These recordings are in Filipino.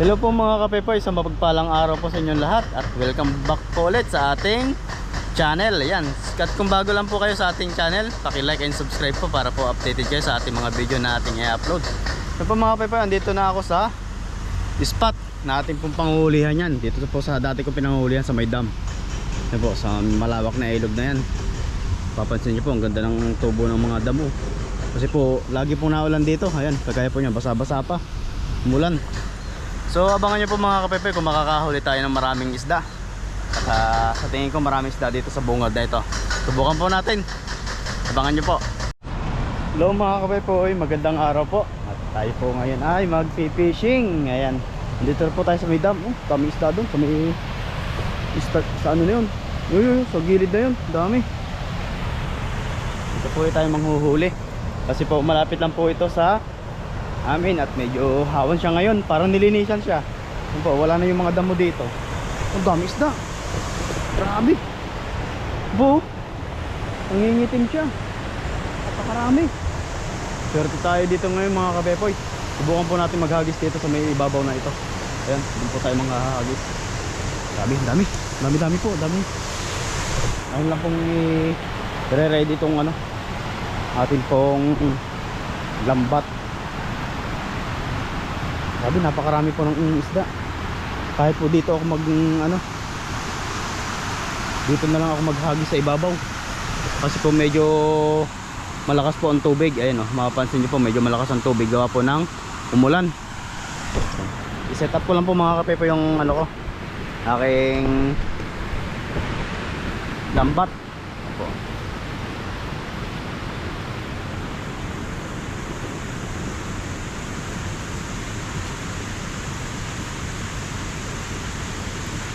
Hello po mga kapepoy, sa mapagpalang araw po sa inyong lahat at welcome back po ulit sa ating channel. Ayan, at kung bago lang po kayo sa ating channel, paki-like and subscribe po para po updated kayo sa ating mga video na ating i-upload. So po mga kapepoy, andito na ako sa spot na ating pong panghulihan yan. Dito po sa dati ko pinanghulihan sa may dam. Yan po, sa malawak na ilog na yan. Papansin nyo po, ang ganda ng tubo ng mga damo. Kasi po, lagi pong naulan dito. Ayan, kagaya po nyo, basa-basa pa, umulan. So abangan nyo po mga kapepe kung makakahuli tayo ng maraming isda. At sa tingin ko maraming isda dito sa bungad na ito. Subukan po natin. Abangan nyo po. Hello mga kapepe, magandang araw po. At tayo po ngayon ay mag-fishing. Ayan, dito po tayo sa may dam. Dami isda doon. Sa may sa ano na yun. Sa gilid na yun, dami. Dito po tayo manghuhuli. Kasi po malapit lang po ito sa amin at medyo hawan siya ngayon, parang nilinisan siya. Po, wala na yung mga damo dito. Ang dami isda, grabe bo, nangingitim siya, napakarami. Swerte tayo dito ngayon mga kabepoy. Subukan po natin maghagis dito sa may ibabaw na ito. Ayan, dito po tayo maghagis. Grabe, dami po, dami. Ayun lang pong i-ready itong ano, atin pong lambat. Sabi, napakarami po ng isda. Kahit po dito ako dito na lang ako maghagis sa ibabaw. Kasi po medyo malakas po ang tubig. Ayun, mapapansin niyo po medyo malakas ang tubig gawa po ng umulan. I-set up ko lang po mga kape po yung ano ko, aking lambat po.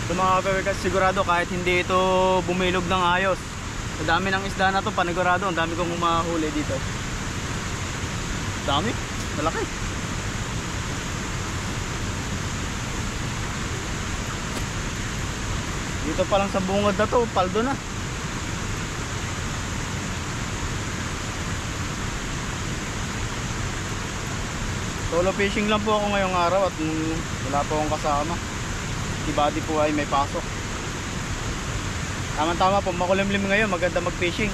So mga kapepekas, sigurado kahit hindi ito bumilog ng ayos, sa dami ng isda na to, panigurado ang dami kong umahuli dito. Dami, malaki. Dito pa lang sa bungad na to, paldo na. Solo fishing lang po ako ngayong araw at wala po akong kasama. Si Buddy po ay may pasok. Tama-tama po, makulimlim ngayon, maganda mag-fishing.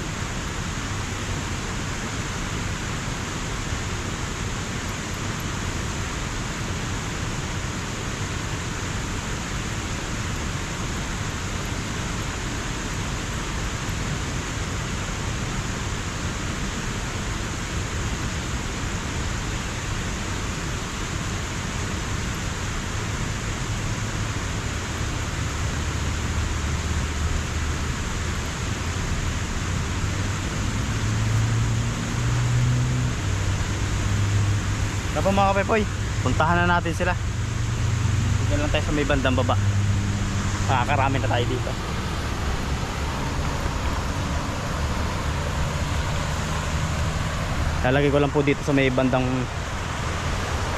Tapos mga kapepoy, puntahan na natin sila. Dito lang tayo sa may bandang baba. Makakarami na tayo dito. Lalagay ko lang po dito sa may bandang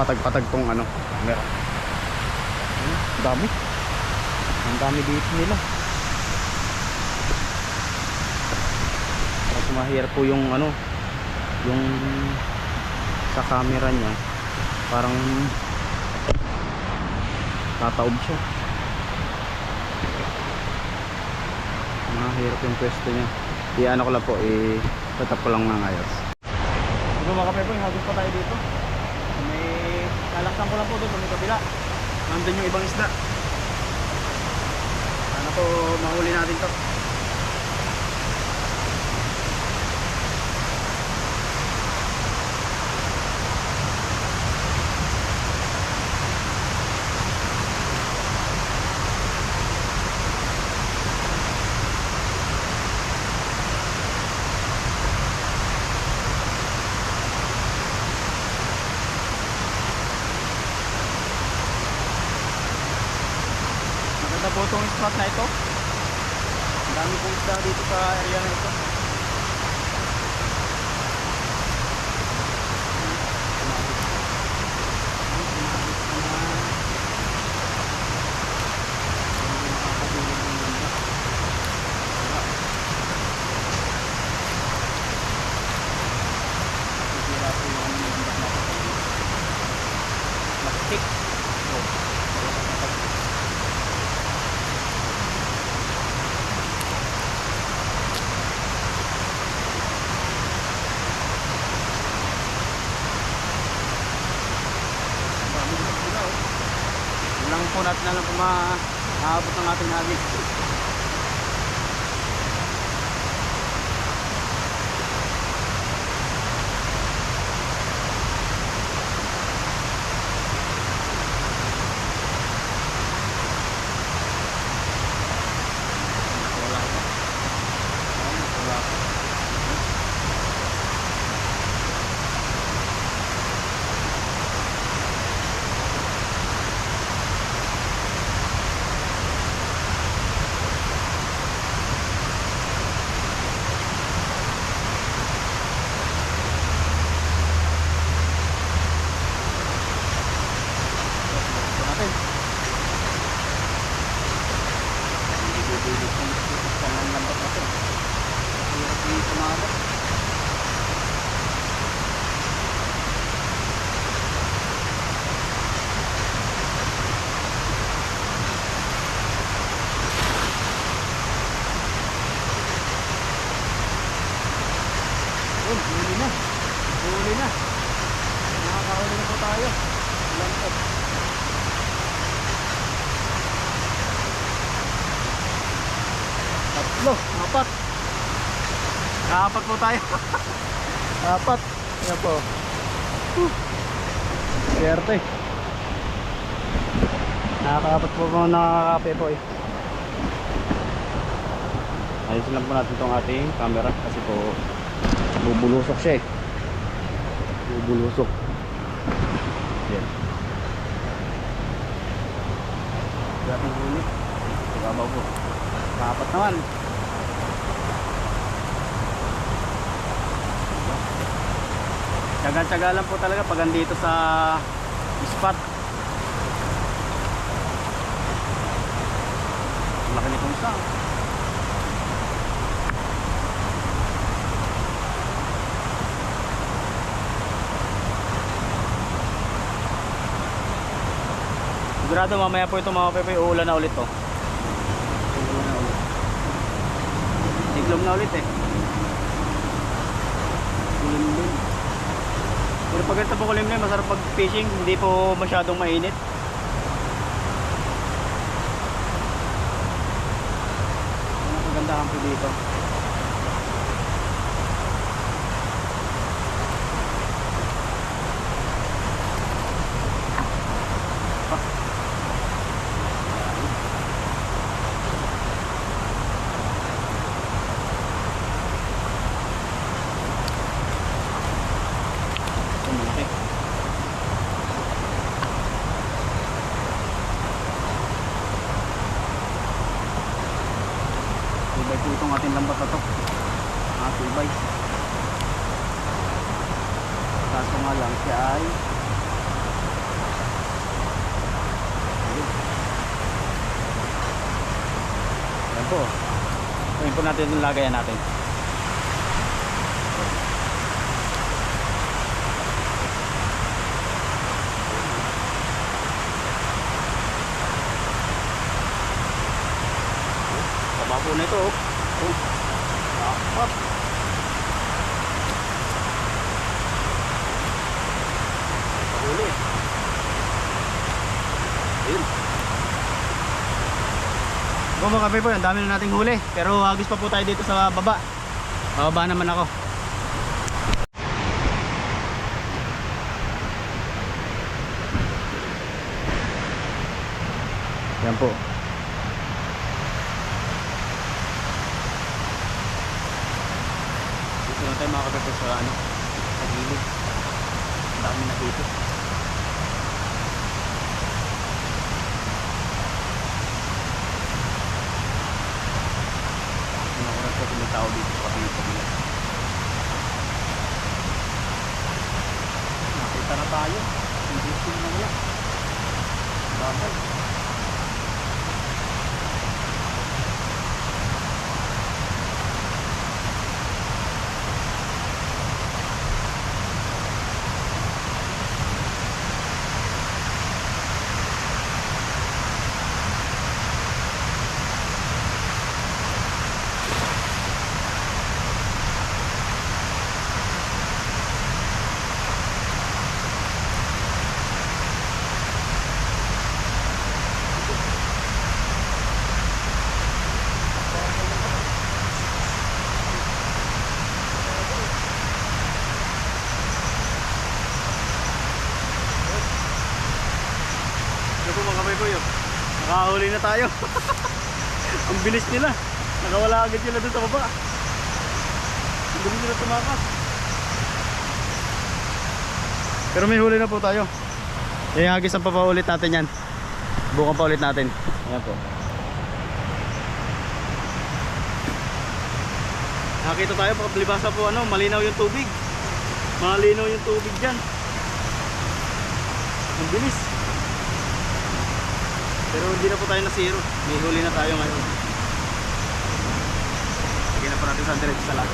patag-patag tong ano, camera. Dami. Ang dami dito nila. Kasi mahirap po yung ano, yung sa camera niya parang tataob siya. Mahirap yung pwesto niya. I-ano ko lang po, i-set up ko lang ng ayos. Ito mga kapepoy, hagis pa tayo dito. May lalaksan ko lang po doon sa may kabila. Nandun yung ibang isda. Sana po mahuli natin to. Maganda po itong spot na ito. Ang dami pong isda dito sa area na ito. Plastic. natin na lang kung maaabot ng ating hagi. Huli na. Huli na. Nakakahuli na po tayo. Lantot. Tatlo. Apat. Apat po tayo. Apat. Yan po. Swerte. Nakakaapat po mga nakakape po eh. Ayusin lang po natin itong ating camera kasi po bubulusok siya eh. Bubulusok. Yan. Dating huli. Pagabaw po. Kapat naman. Tsaga-tsaga lang po talaga pag andito sa spot. Laki nitong isa. Sigurado mamaya po ito mga pepe, uulan na ulit to. Uulan na ulit. Iglom na ulit eh. Kulimlim. Pero pag ito po kulimlim, masarap pag fishing, hindi po masyadong mainit. Ang kagandahan po dito. Tibay po itong ating lambat na to. Tibay. Kaso nga lang siya ay yan po. Gawin po natin yung lagayan natin. Taba po na ito. Up. Huli. Ayun. Mga kape po, ang dami na nating huli. Pero hagis pa po tayo dito sa baba. Bababa naman ako. Yan po. Dito lang tayo mga kape sa sa gilid. Ang dami na dito. Kasi may tao dito sa kapila. Nakita na tayo. Hindi sila na wala. Bagay. Makahuli na tayo. Ang bilis nila. Nakawala agad sila doon sa baba. Ang bilis nila tumakas. Pero may huli na po tayo. Hagisan pa ulit natin yan. Bukan pa ulit natin. Ayan po. Nakita tayo pagkalibasa po malinaw yung tubig. Malinaw yung tubig dyan. Ang bilis. Pero hindi na po tayo na zero. May huli na tayo ngayon. Lagyan na po natin sa diretso sa lago.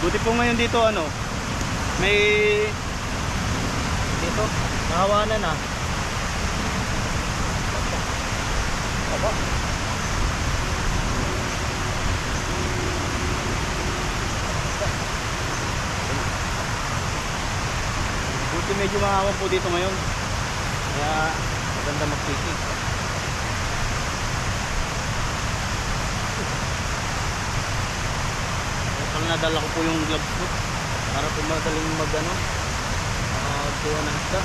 Buti po ngayon dito may dito kahawanan na. Aba. Buti medyo mahawak po dito ngayon. Kaya maganda mag-fishing. Pag nadala ko po yung gloves ko para po madaling magkuha ng isda.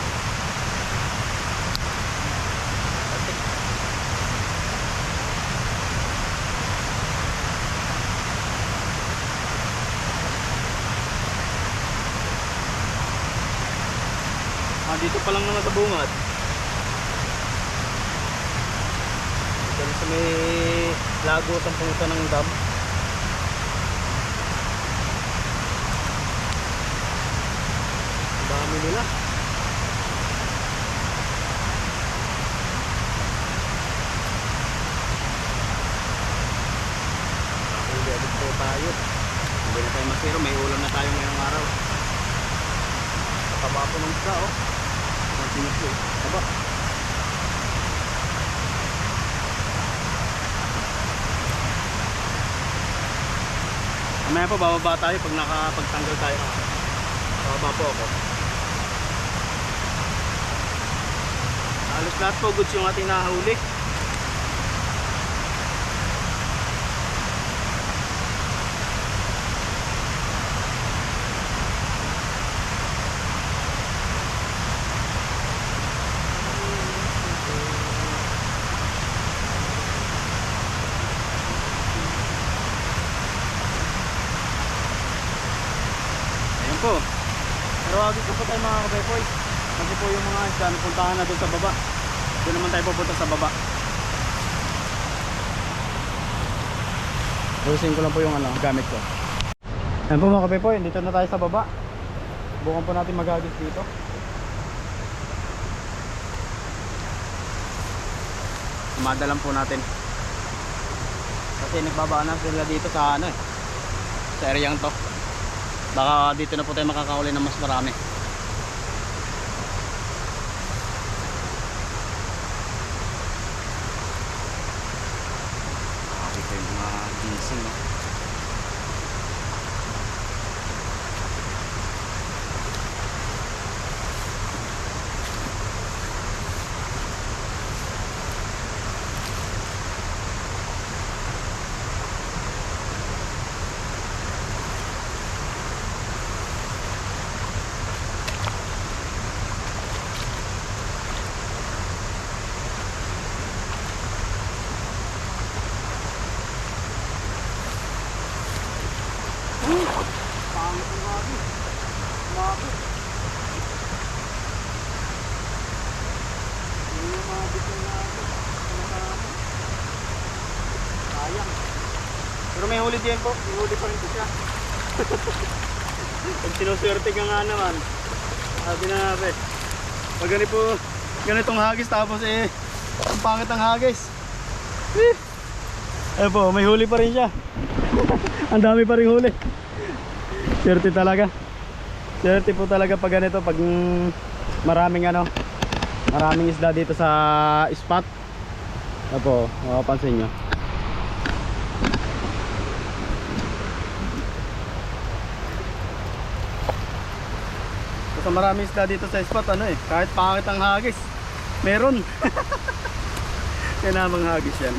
Dito pa lang naman sa bungad. Dito sa may lago sa punta ng dam. Dami nila. Hindi agad po tayo. Hindi na tayo masiro. May ulam na tayo ngayong araw. Taba po ng isda Sinip ko Taba. Mamaya po bababa tayo pag nakapagtanggal tayo. Bababa po ako. Halos lahat po goods yung ating nahuli. Po. Pero agad ko po tayo mga kabepoy. Kasi po yung mga isda napuntahan na doon sa baba. Doon naman tayo pupunta sa baba. Ulisin ko lang po yung gamit ko. Ayan po mga kabepoy, dito na tayo sa baba. Bukan po natin magagis dito. Madalang po natin. Kasi nagbabaan na sila dito sa sa areang to. Baka dito na po tayo makakahuli ng mas marami. Dito yung mga ginseng Pangit ang gabi. Mabit. Yung mabit ang gabi. Sayang. Pero may huli din po. May huli pa rin po siya. Pag sinuswerte ka nga naman. Sabi na natin. Pag ganitong hagis tapos ang pangit ang hagis. Po, may huli pa rin siya. Ang dami pa rin huli. Swerte talaga. Swerte po talaga pag ganito, pag maraming maraming isda dito sa spot. Apo, mapapansin nyo. Basta maraming isda dito sa spot, kahit pangit ang hagis, meron. Kaya namang hagis yan.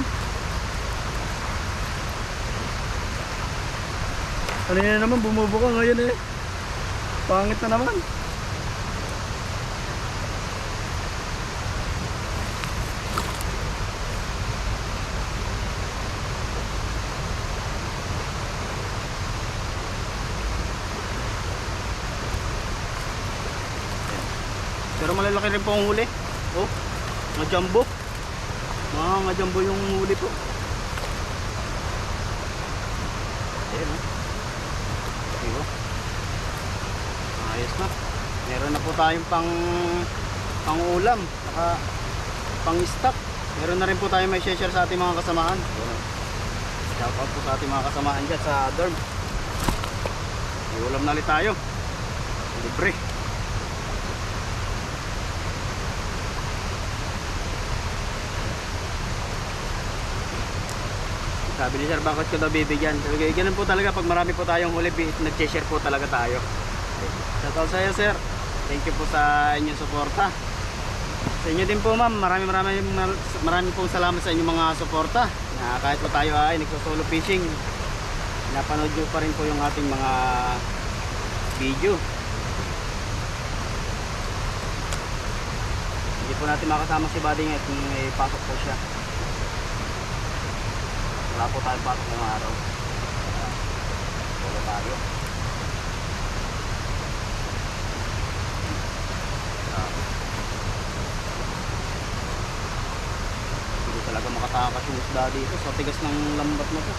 Kanina naman bumubuka, ngayon pangit na naman. malalaki rin po ang huli. Oh, mga jumbo. Mga jumbo yung huli po. Ayan oh. Diba? Ayos na. Meron na po tayong pang ulam, saka pang stock. Meron na rin po tayong may share sa ating mga kasamahan. Shout out po sa ating mga kasamahan dyan sa dorm. May ulam na ulit tayo. Libre. Sabi ni sir, bakit ko daw bibigyan? Sabi, ganun po talaga pag marami po tayong huli, nag-share po talaga tayo. Shout out sa iyo sir. Thank you po sa inyong suporta. Sa inyo din po ma'am, maraming pong salamat sa inyong mga suporta. Na kahit po tayo ay nagsosolo fishing, napanood nyo pa rin po yung ating mga video. Hindi po natin makasama si Buddy ngayon kung may pasok po siya. Wala po tayong pasok ngayong araw. Wala tayo. Hindi talaga makatakas yung isda dito sa tigas ng lambat na po.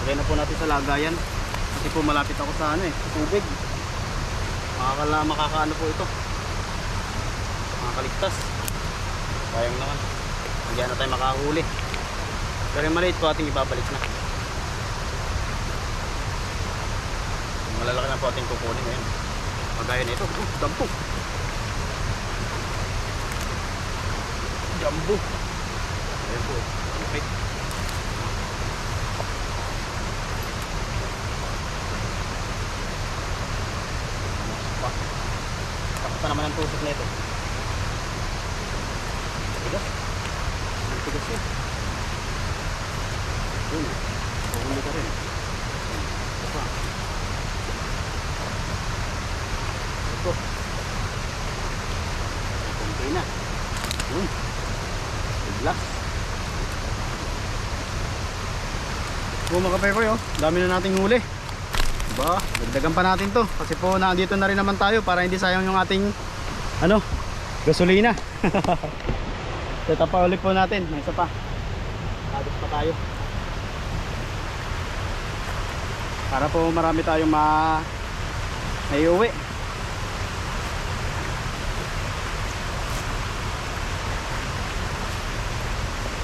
Lagay na po natin sa lagayan. Kasi po malapit ako sa sa tubig. Makakaano po ito. Makakaligtas. Sayang naman. Hindi na tayo makahuli. Pero yung maliit po ating ibabalik na. Malalaki na po ating kukunin ngayon. Pagaya na ito. Dampo. Jumbo. Ayan po. Okay. Takot pa naman ang tusok na ito. Tigas. Tigas yun. Yun. Puhuli ka rin. Ito pa. Ito. Kunti na. Yun. Biglas. Kung mga kape ko yun, dami na nating huli. Diba? Dagdagan pa natin to. Kasi po nandito na rin naman tayo para hindi sayang yung ating gasolina. Ito pa ulit po natin. May isa pa. Agos pa tayo. Para po marami tayong maiuwi.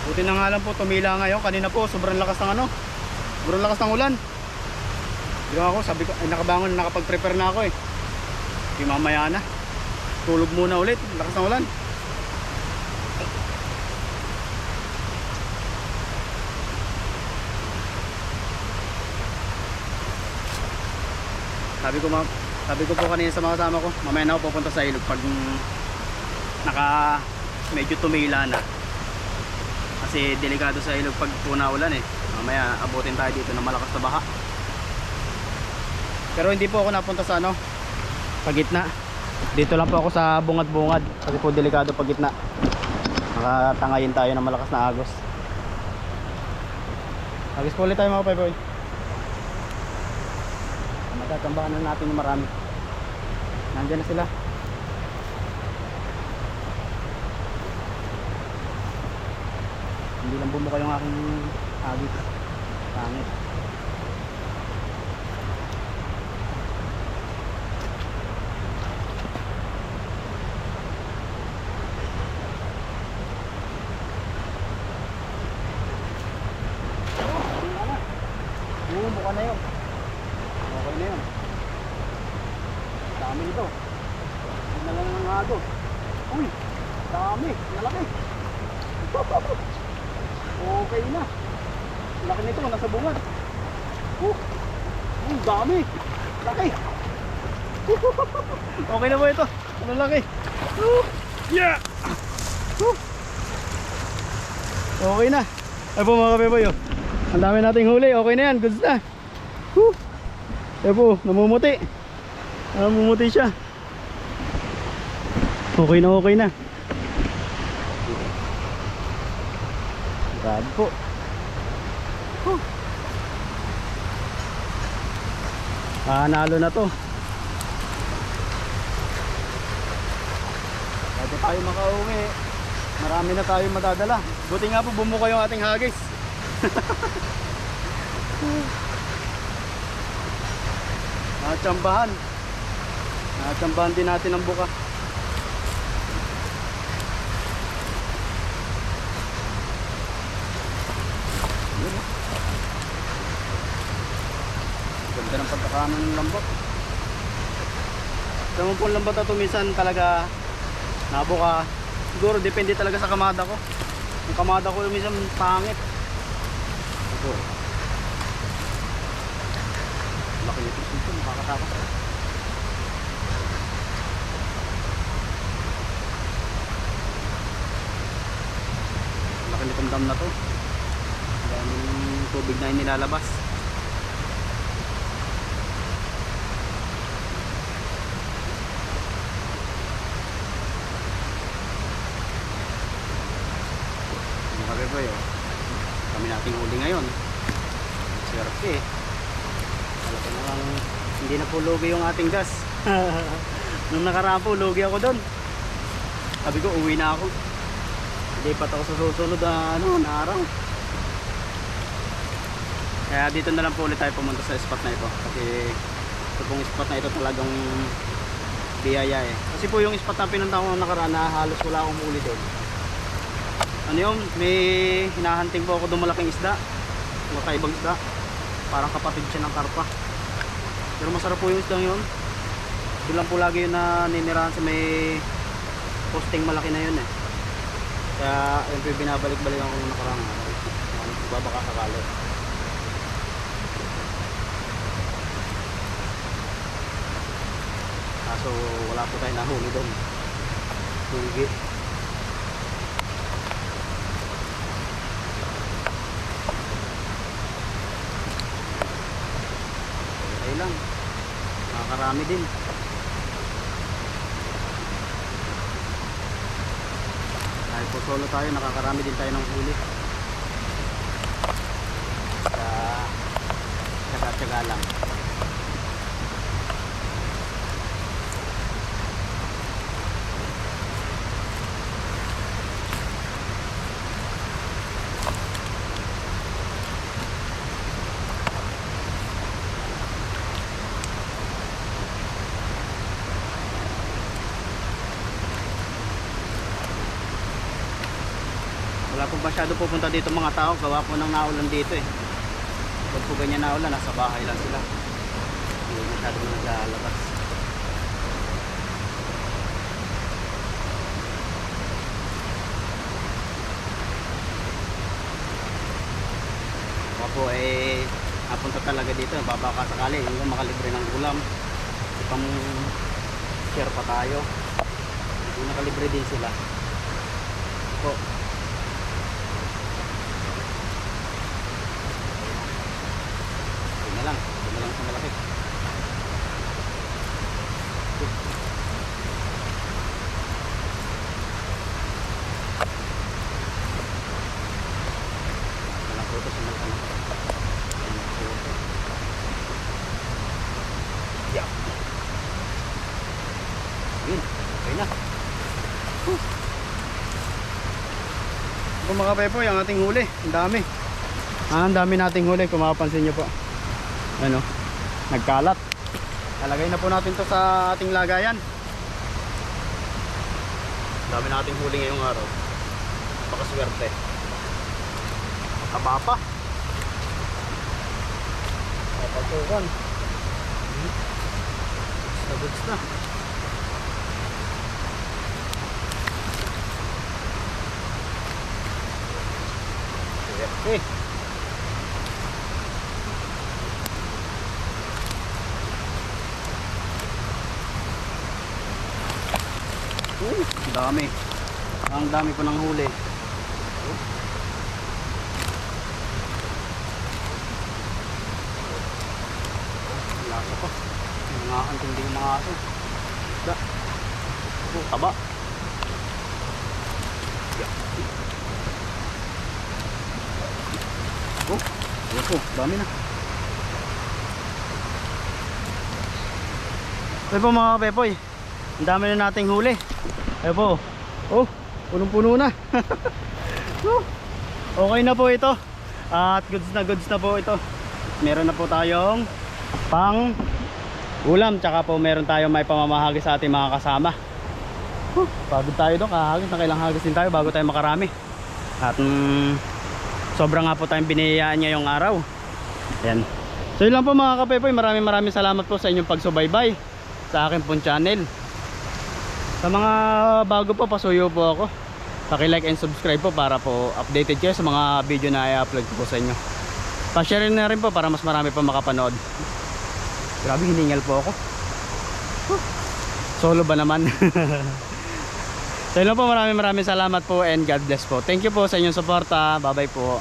Buti na nga lang po tumila ngayon. Kanina po sobrang lakas ng sobrang lakas ng ulan. Di ako, sabi ko, ay nakabangon, nakapag-prepare na ako eh. Di mamaya na. Tulog muna ulit, lakas ng ulan. Sabi ko po kanina sa mga kasama ko, mamaya na ako pupunta sa ilog pag medyo tumila na. Kasi delikado sa ilog pag puna-ulan eh. Mamaya abutin tayo dito ng malakas na baha. Pero hindi po ako napunta sa pagitna. Dito lang po ako sa bungad-bungad. Kasi po delikado pagitna. Nakatangayin tayo ng malakas na agos. Agos po ulit tayo mga payboy. Matatambakan na natin yung marami. Nandiyan na sila. Hindi lang bumuka yung aking agit. Pangit. Buka na yun. Okay na yun. Dami nito. Hindi na lang ang agos. Uy! Dami! Malaki! Okay na. Laki nito, nasa bungad. Dami. Laki. Okay na po ito. Ano laki? Yeah. Okay na. Ay po mga kapepoy. Ang dami nating huli. Okay na yan. Goods na. Ay po, namumuti. Namumuti siya. Okay na, okay na. Grabe po. Nalo na to. tayo makauwi, marami na tayo madadala. Buti nga po bumuka yung ating hagis. Natsambahan din natin ang buka. Ganda ng pagkakaano ng lambot. Sa mga pong lambot na ito minsan talaga nabuka. Siguro depende talaga sa kamada ko. Yung kamada ko minsan pangit. Ito. Laki nito ito, makakatakot. Laki nitong dam na to. Daming tubig na inilalabas. Boy, oh. Kami nating huli ngayon. Swerte. Talaga namang hindi na po lugi yung ating gas. Nung nakaraan po lugi ako doon. Sabi ko uwi na ako. Hindi pa ako sa susunod na araw. Kaya dito na lang po ulit tayo pumunta sa spot na ito. Kasi ito pong spot na ito talagang biyaya eh. Kasi po yung spot na pinunta ko nakaraan na halos wala akong huli doon. Ano yun, may hinahunting po ako doon malaking isda, makaibang isda, parang kapatid siya ng karpa. Pero masarap po yung isda yun. Doon lang po lagi yun na ninirahan sa may posting malaki na yun eh. Kaya yun po yung binabalik-balikan ko nung nakarang babaka sakali. Kaso wala po tayo nahuli doon. Hugi. Lang nakakarami din kahit po solo tayo nakakarami din tayo ng huli sa tsaga-tsaga lang. Wala po masyado pupunta dito mga tao, gawa po ng naulan dito eh. Pag po ganyan naulan, nasa bahay lang sila. Hindi masyado naglalabas. Baka po eh, napunta talaga dito, babaka sakali, yung makalibre ng ulam. Ipang share pa tayo. Yung nakalibre din sila. Po. Ito na lang sa malaki. Walang puto sa malaki. Yeah. Yun, okay na. Ito mga pepoy, ang ating huli. Ang dami. Ang dami nating huli kung makapansin nyo po. Ano, nagkalat. Talagay na po natin to sa ating lagayan. Dami nating huli ngayong araw. Pakaswerte. Taba pa. Papatukan. Goods na. Okay. Dami. Ang dami po ng huli. Lasa pa. Mga antinding mga aso. Da. Taba. Ayan po, dami na. Ayan po mga pepoy, ang dami na nating huli. Ayan po, Oh, punong-puno na. Okay na po ito. At goods na po ito. Meron na po tayong pang ulam, tsaka po meron tayong may pamamahagi sa ating mga kasama. Pagod tayo doon, kahagis na kailang hagis din tayo bago tayo makarami. At sobra nga po tayong biniyayaan ngayong araw. Ayan. So yun lang po mga kapepoy, maraming salamat po sa inyong pagsubaybay sa akin pong channel. Sa mga bago po, pasuyo po ako. Paki-like and subscribe po para po updated kayo sa mga video na i-upload ko po sa inyo. Pa-share na rin po para mas marami pa makapanood. Grabe, hiningal po ako. Solo ba naman? So yun lang po, maraming salamat po and God bless po. Thank you po sa inyong suporta. Bye bye po.